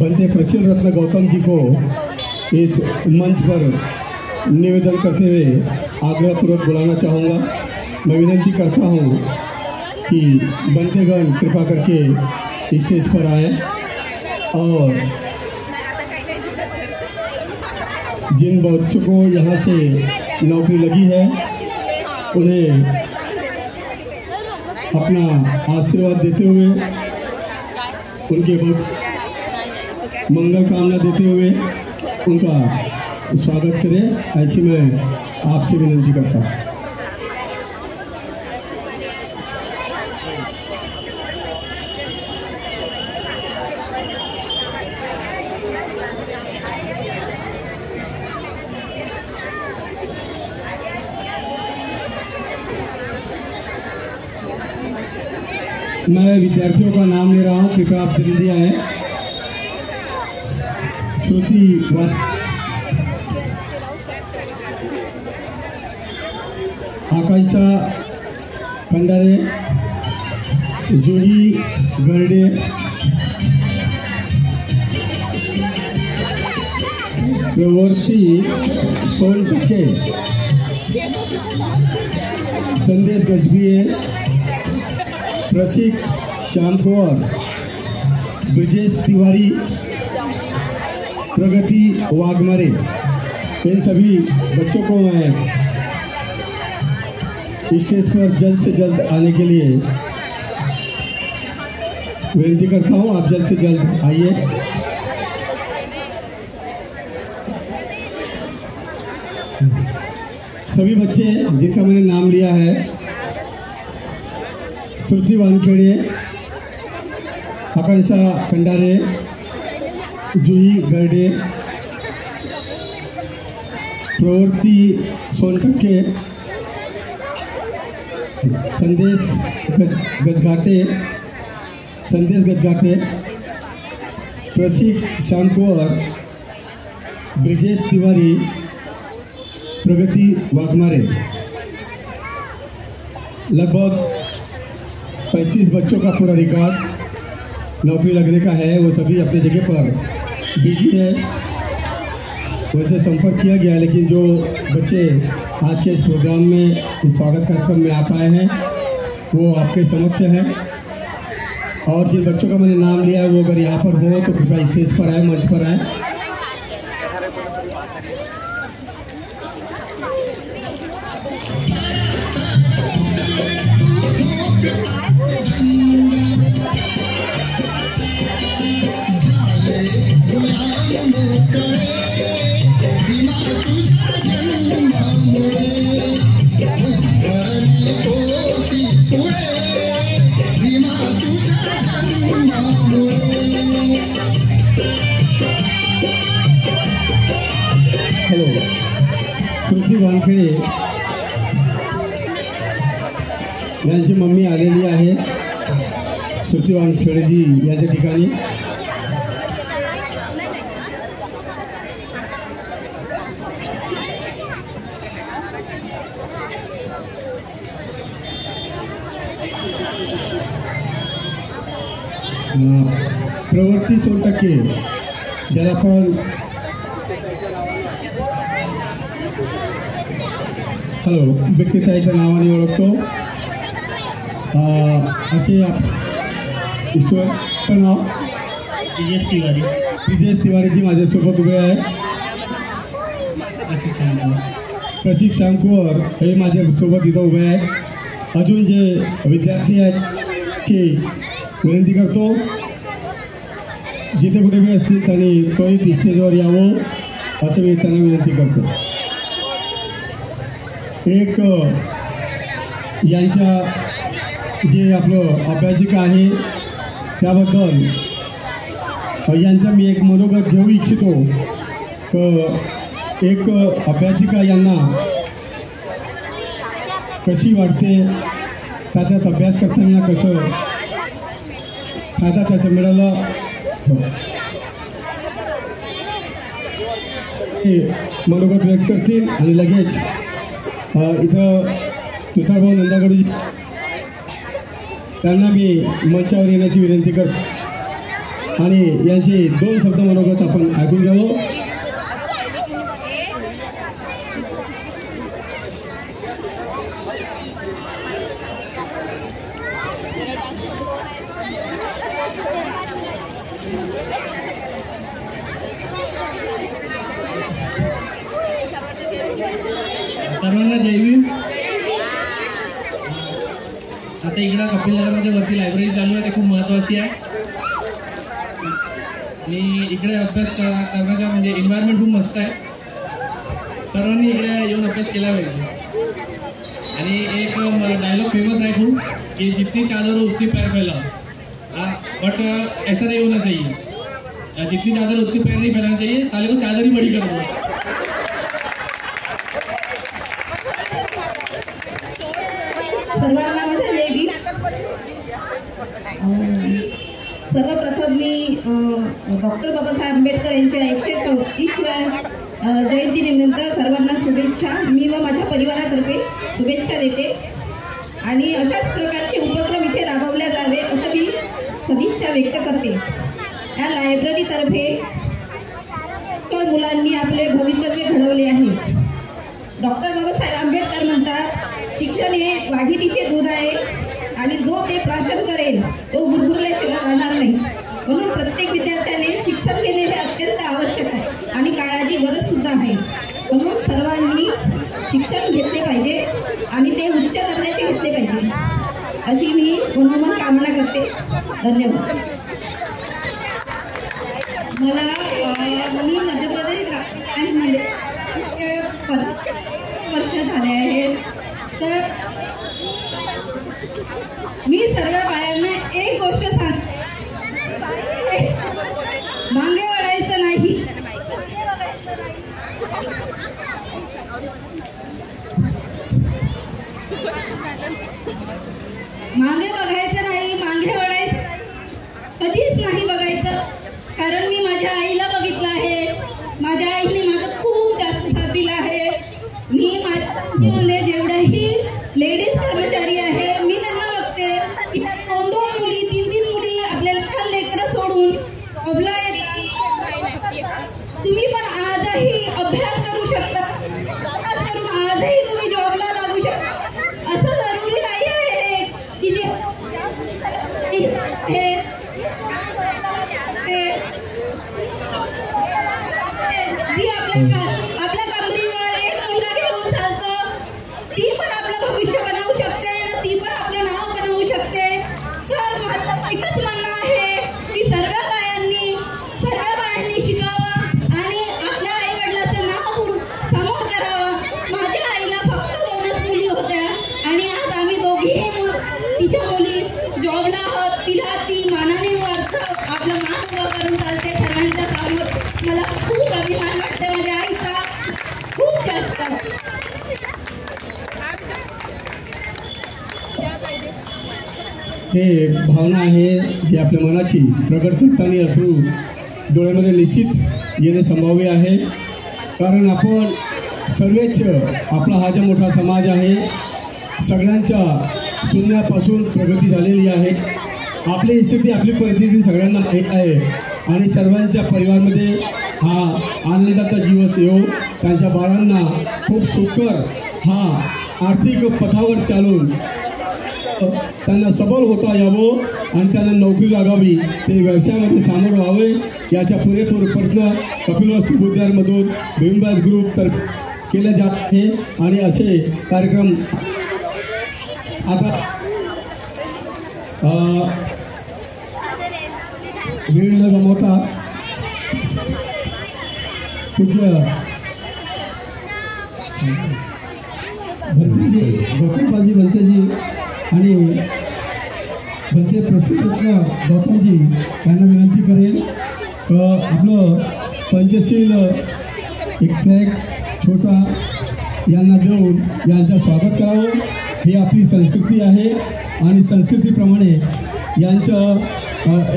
बनते प्रचुर रत्न गौतम जी को इस मंच पर निवेदन करते हुए आग्रहपूर्वक बुलाना चाहूँगा। मैं विनती करता हूँ कि बनतेगण कृपा करके स्टेज पर आए और जिन बच्चों को यहाँ से नौकरी लगी है उन्हें अपना आशीर्वाद देते हुए, उनके बहुत मंगल कामना देते हुए उनका स्वागत करें, ऐसी मैं आपसे विनती करता हूँ। मैं विद्यार्थियों का नाम ले रहा हूँ, कृपया आप जल्दी आए। श्रुति आकांक्षा खंडारे, जूही गरडे, प्रवृत्ति सोनटके, संदेश गजबिये, प्रसिक श्याम कुंवर, ब्रजेश तिवारी, प्रगति वाघमारे, इन सभी बच्चों को मैं स्टेज पर जल्द से जल्द आने के लिए विनती करता हूँ। आप जल्द से जल्द आइए। सभी बच्चे जिनका मैंने नाम लिया है, श्रुति वानखेड़े, आकांक्षा खंडारे, जूही गरडे, प्रवृत्ति सोनटके, संदेश गजघाटे, प्रसिक श्याम कुंवर, ब्रजेश तिवारी, प्रगति वाघमारे, लगभग 35 बच्चों का पूरा रिकॉर्ड नौकरी लगने का है। वो सभी अपनी जगह पर बिजी है। वैसे संपर्क किया गया, लेकिन जो बच्चे आज के इस प्रोग्राम में, इस स्वागत कार्यक्रम में आ पाए हैं, वो आपके समक्ष हैं। और जिन बच्चों का मैंने नाम लिया है वो अगर यहाँ पर हो तो कृपया स्टेज पर आए, मंच पर आए। हॅलो, श्रुती वानखेडे यांची मम्मी आलेली आहे श्रुती वानखेडेजी यांच्या ठिकाणी। प्रवृत्ति सोनटके, ज्याला आपण हॅलो व्यक्तिताईच्या नावाने ओळखतो, असे पण नाव ब्रिजेश तिवारीजी माझ्यासोबत उभे आहे। प्रसिक श्याम कुंवर हे माझ्यासोबत इथं उभे आहे। अजून जे विद्यार्थी आहेत ते विनंती करतो, जिथे कुठे भी असतील त्यांनी त्वरित स्टेजवर यावं असं मी त्यांना विनंती करतो। एक यांच्या जे आपलं अभ्यासिका आहे त्याबद्दल यांचा मी एक मनोगत घेऊ इच्छितो। एक अभ्यासिका यांना कशी वाटते, त्याच्यात अभ्यास करताना कसं फायदा त्याचा मिळाला, मनोगत व्यक्त करतील आणि लगेच इथं तुषारभाऊ नंदागडजी त्यांना मी मंचावर येण्याची विनंती करतो। आणि यांचे 2 शब्द मनोगत आपण ऐकून घ्यावं. सर्वांना जय भीम. आता इकडं कपिल नगरमध्ये वरती लायब्ररी चालू आहे, ते खूप महत्त्वाची आहे. आणि इकडे अभ्यास करण्याचा म्हणजे एन्व्हायरमेंट खूप मस्त आहे. सर्वांनी इकडे येऊन अभ्यास केला पाहिजे. आणि एक डायलॉग फेमस आहे खूप की जितनी चादर हो उतनी पैर फैलाओ, बट ऐसा नहीं होना चाहिए. जितनी चादर उतनी पैर नहीं फैलाना चाहिए, साले को चादर ही बड़ी कर दो. सर्वांना माझा जय भीम. सर्वप्रथम मी डॉक्टर बाबासाहेब आंबेडकर यांच्या 134व्या जयंतीनिमित्त सर्वांना शुभेच्छा मी व माझ्या परिवारातर्फे शुभेच्छा देते. आणि अशाच प्रकारचे उपक्रम इथे राबवले जावे असं मी सदिच्छा व्यक्त करते. या लायब्ररीतर्फे मुलांनी आपले भवितव्य घडवले आहे. डॉक्टर बाबासाहेब आंबेडकर म्हणतात, शिक्षण हे वाघिणीचे दूध आहे आणि जो ते प्राशन करेल तो गुरगुरल्याशिवाय राहणार नाही. म्हणून प्रत्येक विद्यार्थ्याने शिक्षण घेणे हे अत्यंत आवश्यक आहे आणि काळाची गरज सुद्धा आहे. म्हणून सर्वांनी शिक्षण घेतले पाहिजे आणि ते उच्च दर्जाचे घेतले पाहिजे अशी मी मनोमन कामना करते. धन्यवाद. मला मी मध्य प्रदेश बँकमध्ये 15 वर्ष झाले आहेत. तर मी सर्व बायांना एक गोष्ट सांगते, मागे वळायचं नाही. मागे बघायचं नाही, मागे वळायचं कधीच नाही बघायचं. कारण मी माझ्या आईला बघितलं आहे. माझ्या आईने माझं खूप जास्त साथ दिला आहे. मी माझ्या जेवढ्याही लेडीज कर्मचारी आहे मी त्यांना बघते. 2-2 मुली 3-3 मुली आपल्याला लेकरं सोडून जॉबला येतात. तुम्ही पण आजही अभ्यास करू शकता. अभ्यास करून आजही तुम्ही जॉबला लागू शकता. असं जरुरी नाही आहे की जे जी आपल्या कंपनीवर एक मुलगा घेऊन चालतो ती पण आपलं भविष्य बनवू शकते आणि ती पण आपलं नाव बनवू शकते. तर माझं एकच म्हणणं आहे की सर्व बायांनी शिकावं आणि आपल्या आई वडिलाचं नाव समोर करावं. माझ्या आईला फक्त 2च मुली होत्या आणि आज आम्ही दोघीही तिच्या मुली जॉबला आहोत. तिला ती मानाने वाढतं आपलं मान उभं करून चालते सर्वांच्या समोर. मला खूप अभिमान वाटते माझ्या आईचा, खूप जास्त. हे भावना आहे जी आपल्या मनाची प्रगट करताना असू डोळ्यामध्ये निश्चित येणे संभाव्य आहे. कारण आपण सर्वच आपला हा जो मोठा समाज आहे सगळ्यांच्या शून्यापासून प्रगती झालेली आहे. आपली स्थिती आपली परिस्थिती सगळ्यांना माहीत आहे आणि सर्वांच्या परिवारामध्ये हा आनंदाचा दिवस येऊ. त्यांच्या बाळांना खूप सुखकर हा आर्थिक पथावर चालून त्यांना सबल होता यावं आणि त्यांना नोकरी लागावी, ते व्यवसायामध्ये सामोरं व्हावे याच्या पुरेपूर प्रयत्न कपिलवस्तू बुद्धिविहारमधून भीमराज ग्रुप तर केले जात आहे. आणि असे कार्यक्रम आता वेळ न गमावता पूज्य भंतेजी गोपालजी भंतेजी आणि भंते प्रसिद्ध गौतमजी यांना विनंती करेल आपलं पंचशील एक फ्लॅग छोटा यांना देऊन यांचं स्वागत करावं. ही आपली संस्कृती आहे आणि संस्कृतीप्रमाणे यांचं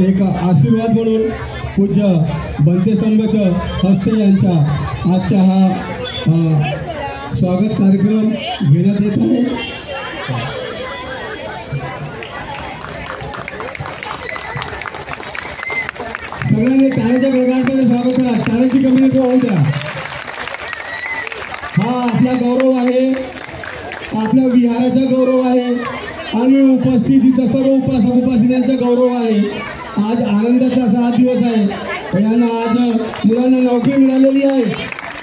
एक आशीर्वाद म्हणून पूज्य बनते संघाचं हस्ते यांचा आजचा हा स्वागत कार्यक्रम घेण्यात येत आहे. सगळ्यांनी टाळ्याच्या गडगडाटाने स्वागत करा. टाळ्याची कमी नको होऊ द्या. हा आपला गौरव आहे, आपल्या विहाराचा गौरव आहे आणि उपस्थित इथं सर्व उपासक उपासिकांचा गौरव आहे. आज आनंदाचा असा हा दिवस आहे. यांना आज मुलांना नोकरी मिळालेली आहे.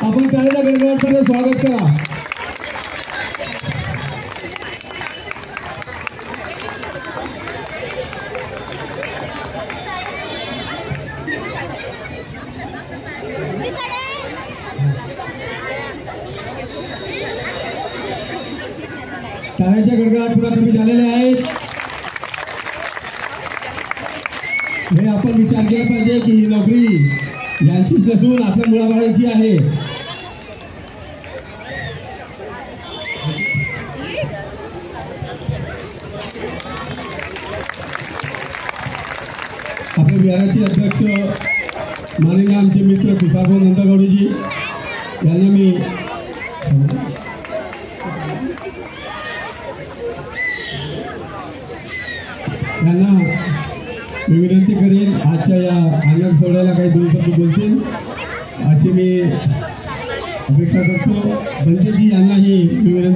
आपण टाळ्याच्या गडगडाटाने स्वागत करा. टाळ्याच्या गडगडाट पुन्हा कमी झालेले आहेत. हे आपण विचार केला पाहिजे की ही नोकरी यांचीच नसून आपल्या मुलाबाळांची आहे. आपल्या विहाराचे अध्यक्ष माननीय आमचे मित्र तुषारभाऊ नंदगौडजी यांना मी विनंती करेन आजच्या या आनंद सोहळ्याला काही 2 शब्द बोलतील अशी मी अपेक्षा करतो. बंदेजी यांनाही मी विनंती